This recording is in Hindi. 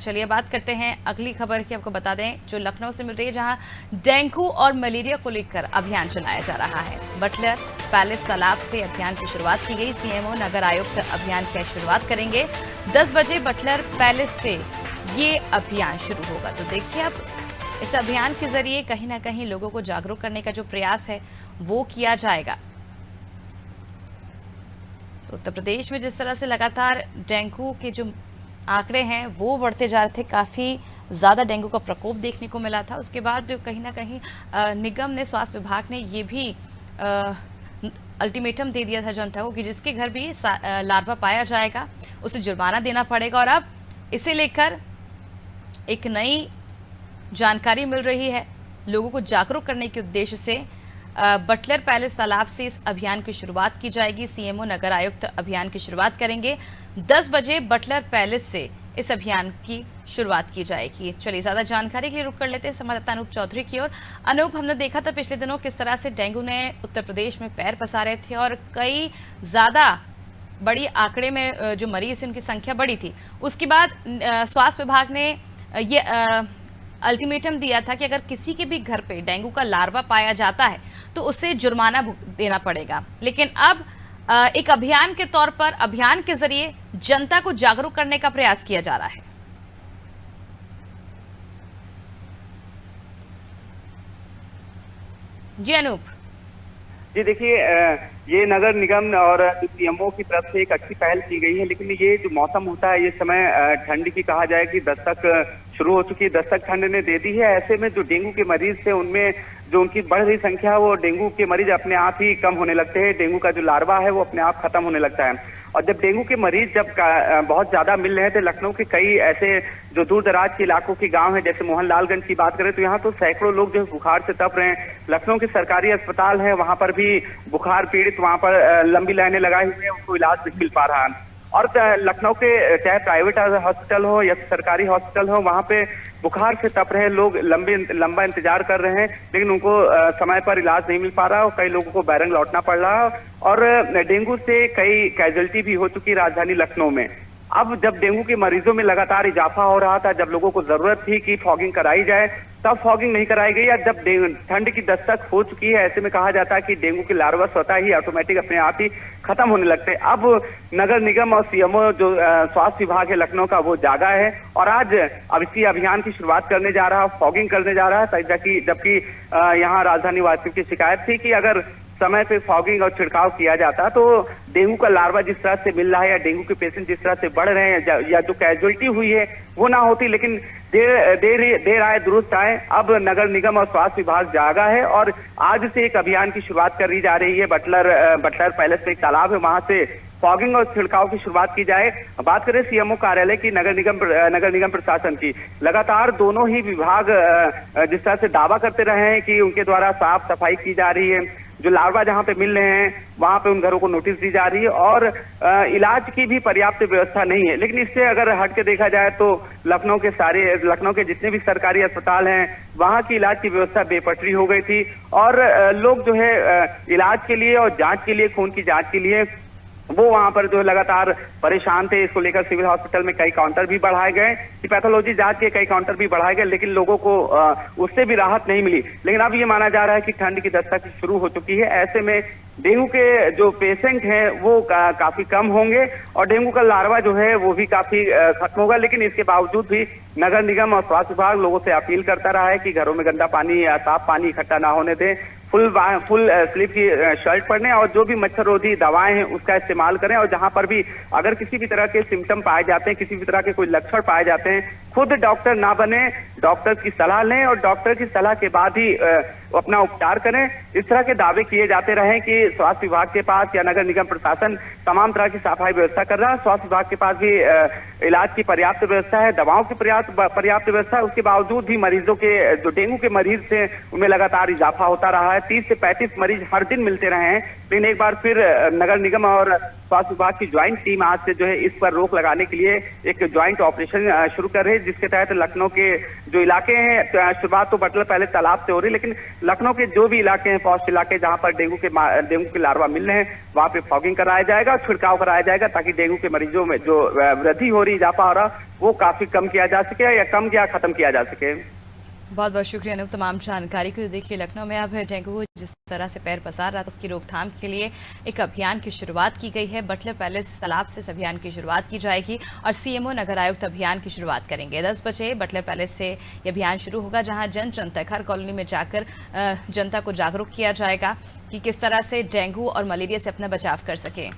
चलिए बात करते हैं अगली खबर की। आपको बता दें जो लखनऊ से मिल रही है, जहां डेंगू और मलेरिया को लेकर अभियान चलाया जा रहा है। बटलर पैलेस तालाब से अभियान की शुरुआत की गई। सीएमओ नगर आयुक्त अभियान की शुरुआत करेंगे। 10 बजे बटलर पैलेस से ये अभियान शुरू होगा। तो देखिए अब इस अभियान के जरिए कहीं ना कहीं लोगों को जागरूक करने का जो प्रयास है वो किया जाएगा। तो उत्तर प्रदेश में जिस तरह से लगातार डेंगू के जो आंकड़े हैं वो बढ़ते जा रहे थे, काफ़ी ज़्यादा डेंगू का प्रकोप देखने को मिला था। उसके बाद कहीं ना कहीं निगम ने, स्वास्थ्य विभाग ने ये भी अल्टीमेटम दे दिया था जनता को कि जिसके घर भी लार्वा पाया जाएगा उसे जुर्माना देना पड़ेगा। और अब इसे लेकर एक नई जानकारी मिल रही है। लोगों को जागरूक करने के उद्देश्य से बटलर पैलेस तालाब से इस अभियान की शुरुआत की जाएगी। सीएमओ नगर आयुक्त अभियान की शुरुआत करेंगे। 10 बजे बटलर पैलेस से इस अभियान की शुरुआत की जाएगी। चलिए ज्यादा जानकारी के लिए रुक कर लेते हैं संवाददाता अनूप चौधरी की ओर। अनूप, हमने देखा था पिछले दिनों किस तरह से डेंगू ने उत्तर प्रदेश में पैर पसारे थे और कई ज्यादा बड़ी आंकड़े में जो मरीज उनकी संख्या बढ़ी थी। उसके बाद स्वास्थ्य विभाग ने ये अल्टीमेटम दिया था कि अगर किसी के भी घर पे डेंगू का लार्वा पाया जाता है तो उसे जुर्माना देना पड़ेगा। लेकिन अब एक अभियान के तौर पर अभियान के जरिए जनता को जागरूक करने का प्रयास किया जा रहा है। जी अनूप। जी देखिए, ये नगर निगम और सीएमओ की तरफ से एक अच्छी पहल की गई है। लेकिन ये जो मौसम होता है, ये समय ठंड की कहा जाए कि दस्तक शुरू हो चुकी है, दस्तक ठंड ने दे दी है। ऐसे में जो डेंगू के मरीज थे उनमें जो उनकी बढ़ रही संख्या, वो डेंगू के मरीज अपने आप ही कम होने लगते हैं। डेंगू का जो लार्वा है वो अपने आप खत्म होने लगता है। और जब डेंगू के मरीज जब बहुत ज्यादा मिल रहे थे, लखनऊ के कई ऐसे जो दूर दराज के इलाकों के गांव है, जैसे मोहनलालगंज की बात करें तो यहाँ तो सैकड़ों लोग जो है बुखार से तप रहे हैं। लखनऊ के सरकारी अस्पताल है, वहां पर भी बुखार पीड़ित वहां पर लंबी लाइनें लगाई हुई है, उनको इलाज नहीं मिल पा रहा है। और लखनऊ के चाहे प्राइवेट हॉस्पिटल हो या सरकारी हॉस्पिटल हो, वहां पे बुखार से तप रहे लोग लंबा इंतजार कर रहे हैं, लेकिन उनको समय पर इलाज नहीं मिल पा रहा और कई लोगों को बैरंग लौटना पड़ रहा। और डेंगू से कई कैजुअल्टी भी हो चुकी राजधानी लखनऊ में। अब जब डेंगू के मरीजों में लगातार इजाफा हो रहा था, जब लोगों को जरूरत थी कि फॉगिंग कराई जाए, तब फॉगिंग नहीं कराई गई। जब ठंड की दस्तक हो चुकी है, ऐसे में कहा जाता है कि डेंगू के लार्वा स्वतः ही ऑटोमेटिक अपने आप ही खत्म होने लगते हैं। अब नगर निगम और सीएमओ जो स्वास्थ्य विभाग है लखनऊ का, वो जागा है और आज अब इसी अभियान की शुरुआत करने जा रहा है, फॉगिंग करने जा रहा है। जबकि यहाँ राजधानी वासियों की शिकायत थी कि अगर समय पे फॉगिंग और छिड़काव किया जाता तो डेंगू का लार्वा जिस तरह से मिल रहा है या डेंगू के पेशेंट जिस तरह से बढ़ रहे हैं या जो कैजुअल्टी हुई है वो ना होती। लेकिन देर आए दुरुस्त आए, अब नगर निगम और स्वास्थ्य विभाग जागा है और आज से एक अभियान की शुरुआत करी जा रही है। बटलर पैलेस में एक तालाब है, वहां से फॉगिंग और छिड़काव की शुरुआत की जाए। बात करें सीएमओ कार्यालय की, नगर निगम प्रशासन की, लगातार दोनों ही विभाग जिस तरह से दावा करते रहे हैं कि उनके द्वारा साफ सफाई की जा रही है, जो लार्वा जहां पे मिल रहे हैं वहां पे उन घरों को नोटिस दी जा रही है और इलाज की भी पर्याप्त व्यवस्था नहीं है। लेकिन इससे अगर हट के देखा जाए तो लखनऊ के जितने भी सरकारी अस्पताल हैं वहां की इलाज की व्यवस्था बेपटरी हो गई थी और लोग जो है इलाज के लिए और जांच के लिए, खून की जांच के लिए वो वहां पर जो लगातार परेशान थे। इसको लेकर सिविल हॉस्पिटल में कई काउंटर भी बढ़ाए गए, पैथोलॉजी जांच के कई काउंटर भी बढ़ाए गए, लेकिन लोगों को उससे भी राहत नहीं मिली। लेकिन अब ये माना जा रहा है कि ठंड की दस्तक शुरू हो चुकी है। ऐसे में डेंगू के जो पेशेंट हैं वो काफी कम होंगे और डेंगू का लार्वा जो है वो भी काफी खत्म होगा। लेकिन इसके बावजूद भी नगर निगम और स्वास्थ्य विभाग लोगों से अपील करता रहा है कि घरों में गंदा पानी या साफ पानी इकट्ठा ना होने दें, फुल स्लीव की शर्ट पहने और जो भी मच्छर रोधी दवाएं हैं उसका इस्तेमाल करें। और जहां पर भी अगर किसी भी तरह के सिम्टम पाए जाते हैं, किसी भी तरह के कोई लक्षण पाए जाते हैं, खुद डॉक्टर ना बने, डॉक्टर की सलाह लें और डॉक्टर की सलाह के बाद ही अपना उपचार करें। इस तरह के दावे किए जाते रहे कि स्वास्थ्य विभाग के पास या नगर निगम प्रशासन तमाम तरह की सफाई व्यवस्था कर रहा है, स्वास्थ्य विभाग के पास भी इलाज की पर्याप्त व्यवस्था है, दवाओं की पर्याप्त व्यवस्था है। उसके बावजूद भी मरीजों के जो डेंगू के मरीज थे उनमें लगातार इजाफा होता रहा है। 30 से 35 मरीज हर दिन मिलते रहे हैं। लेकिन एक बार फिर नगर निगम और स्वास्थ्य विभाग की ज्वाइंट टीम आज से जो है इस पर रोक लगाने के लिए एक ज्वाइंट ऑपरेशन शुरू कर रही है, जिसके तहत लखनऊ के जो इलाके हैं, शुरुआत तो बटला पहले तालाब से हो रही, लेकिन लखनऊ के जो भी इलाके हैं, पॉस्ट इलाके जहां पर डेंगू के लार्वा मिल रहे हैं, वहां पे फॉगिंग कराया जाएगा, छिड़काव कराया जाएगा, ताकि डेंगू के मरीजों में जो वृद्धि हो रही, इजाफा हो रहा, वो काफी कम किया जा सके या कम या खत्म किया जा सके। बहुत बहुत शुक्रिया अनूप तमाम जानकारी के लिए। देखिए, लखनऊ में अब डेंगू जिस तरह से पैर पसार रहा था, उसकी रोकथाम के लिए एक अभियान की शुरुआत की गई है। बटलर पैलेस तालाब से इस अभियान की शुरुआत की जाएगी और सीएमओ नगर आयुक्त अभियान की शुरुआत करेंगे। 10 बजे बटलर पैलेस से ये अभियान शुरू होगा, जहां जन जन तक हर कॉलोनी में जाकर जनता को जागरूक किया जाएगा कि किस तरह से डेंगू और मलेरिया से अपना बचाव कर सके।